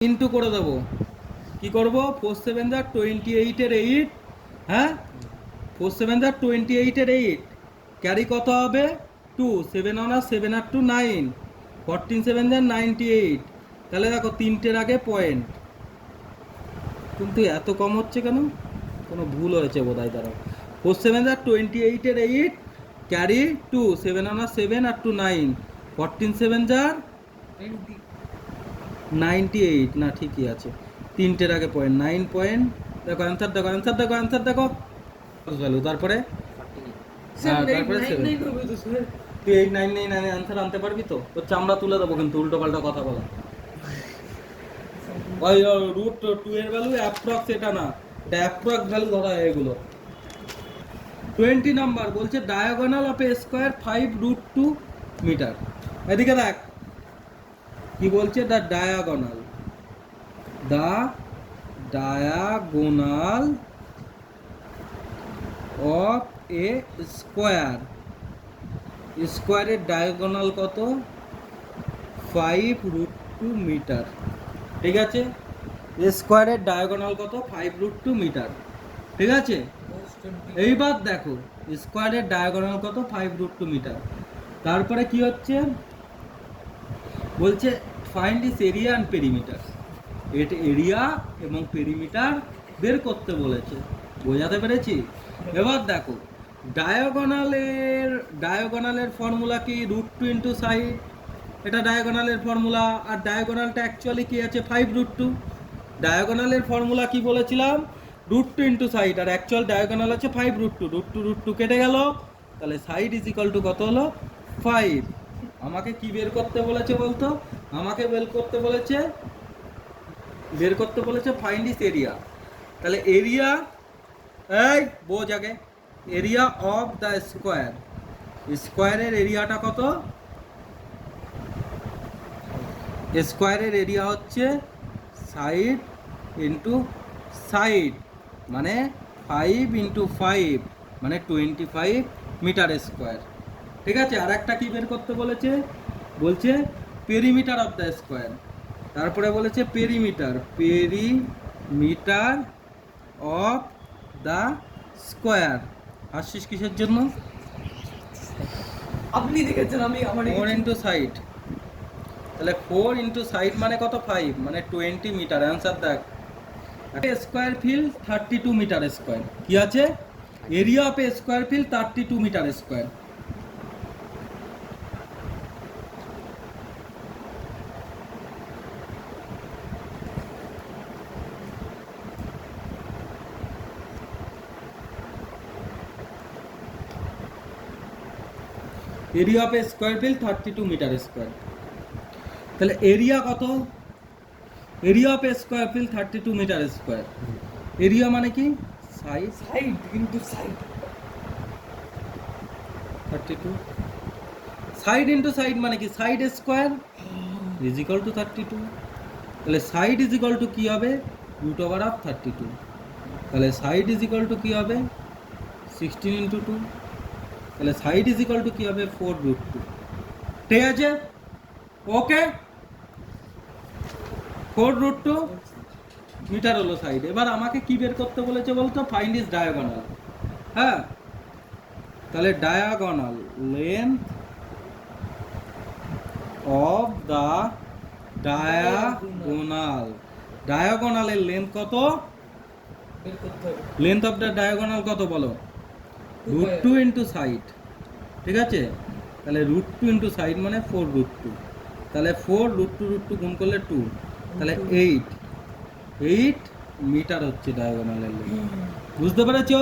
Into করে দেবো। কি করব? 4 7 যা 28 এর 8, হ্যাঁ 4 7 যা 28 এর 8, ক্যারি কত হবে? 2, 7 1 7 আর 2 9, 14 7 যা 98। তাহলে দেখো তিনটের আগে পয়েন্ট, কিন্তু এত কম হচ্ছে কেন? কোনো ভুল হয়েছে বোধহয়। দাঁড়াও, 4 7 যা 28 এর 8, ক্যারি 2, 7 1 7 আর 2 9, 14 7 যা 98। না ঠিকই আছে, তিনটের আগে পয়েন্ট, 9 পয়েন্ট। দেখো অ্যান্সার, দেখো অ্যান্সার, দেখো অ্যান্সার, দেখো ভ্যালু, তারপরে তারপরে 7। তুই 899 অ্যান্সার আনতে পারবি তো? তোর চামড়া তুলে দেবো কিন্তু উল্টো পাল্টা কথা বলা। ওই রুট 2 এর ভ্যালু অ্যাপ্রক্স, এটা না, এটা অ্যাপ্রক্স ভ্যালু ধরা হয় এগুলো। 20 নাম্বার বলছে diagonal of a square 5√2 metre. এদিকে দেখ কি বলছে, দ্য ডায়াগোনাল অফ এ স্কোয়ারের ডায়াগোনাল কত? 5√2 মিটার। ঠিক আছে, স্কোয়ারের ডায়াগোনাল কত? 5√2 মিটার। ঠিক আছে, এইবার দেখো স্কোয়ারের ডায়াগোনাল কত? 5√2 মিটার। তারপরে কি হচ্ছে বলছে, find this area and perimeter. এটা এরিয়া এবং পেরিমিটার বের করতে বলেছে, বোঝাতে পেরেছি? এবার দেখো ডায়াগোনালের ফর্মুলা কি? √2 ইন্টু সাইড, এটা ডায়াগোনালের ফর্মুলা। আর ডায়াগোনালটা অ্যাকচুয়ালি কি আছে? 5√2। ডায়াগোনালের ফর্মুলা কি বলেছিলাম? √2 ইন্টু সাইড, আর অ্যাকচুয়াল ডায়াগোনাল আছে 5√2। √2 কেটে গেল, তাহলে সাইড ইজ ইকুয়াল টু কত হলো? 5। আমাকে কি বের করতে বলেছে বলতো? আমাকে বের করতে বলেছে ফাইন্ড দিস এরিয়া। তাহলে এরিয়া, এই বোঝ আগে, এরিয়া অফ দ্য স্কোয়ারের এরিয়াটা কত? স্কোয়ারের এরিয়া হচ্ছে সাইড ইন্টু সাইড, মানে 5 ইন্টু 5, মানে 25 মিটার স্কোয়ার। ঠিক আছে, আর একটা কি বের করতে বলেছে? বলছে পেরিমিটার অফ দ্য স্কোয়ার। তারপরে বলেছে পেরিমিটার অফ দ্য স্কোয়ার। হাসছিস কিসের জন্য? আপনি দেখেছেন, আমি আমার 4 ইন্টু সাইড, তাহলে 4 ইন্টু সাইড মানে কত? 5, মানে 20 মিটার। অ্যান্সার দেখ, স্কোয়ার ফিল্ড 32 মিটার স্কোয়ার। কি আছে? Area of a square field 32 metre square. Area of a square field 32 metre square. তাহলে এরিয়া কত? Area of a square field 32 metre square. Area মানে কি? Side into side, 32। Side into side মানে কি? Side square is equal to 32। তাহলে side is equal two কি হবে? √32। তাহলে সাইড ইজ ইকুয়াল টু কি হবে? 16 ইন্টু 2। তাহলে সাইড ইজ ইকুয়াল টু কি হবে? 4√2। ঠিক আছে, ওকে, 4√2 মিটার হলো সাইড। এবার আমাকে কি বের করতে বলেছে বলতো? Find is diagonal. হ্যাঁ, তাহলে ডায়াগোনাল লেন্থ অফ দা ডায়াগোনালের লেন্থ কত? বের করতে হবে। লেন্থ অফ দ্য ডায়াগোনাল কত বলো? √2 ইন্টু সাইড। ঠিক আছে, তাহলে √2 ইন্টু সাইড মানে 4√2। তাহলে 4√2 গুণ করলে 2, তাহলে 8 মিটার হচ্ছে ডায়াগোনালের লেন্থ। বুঝতে পেরেছো?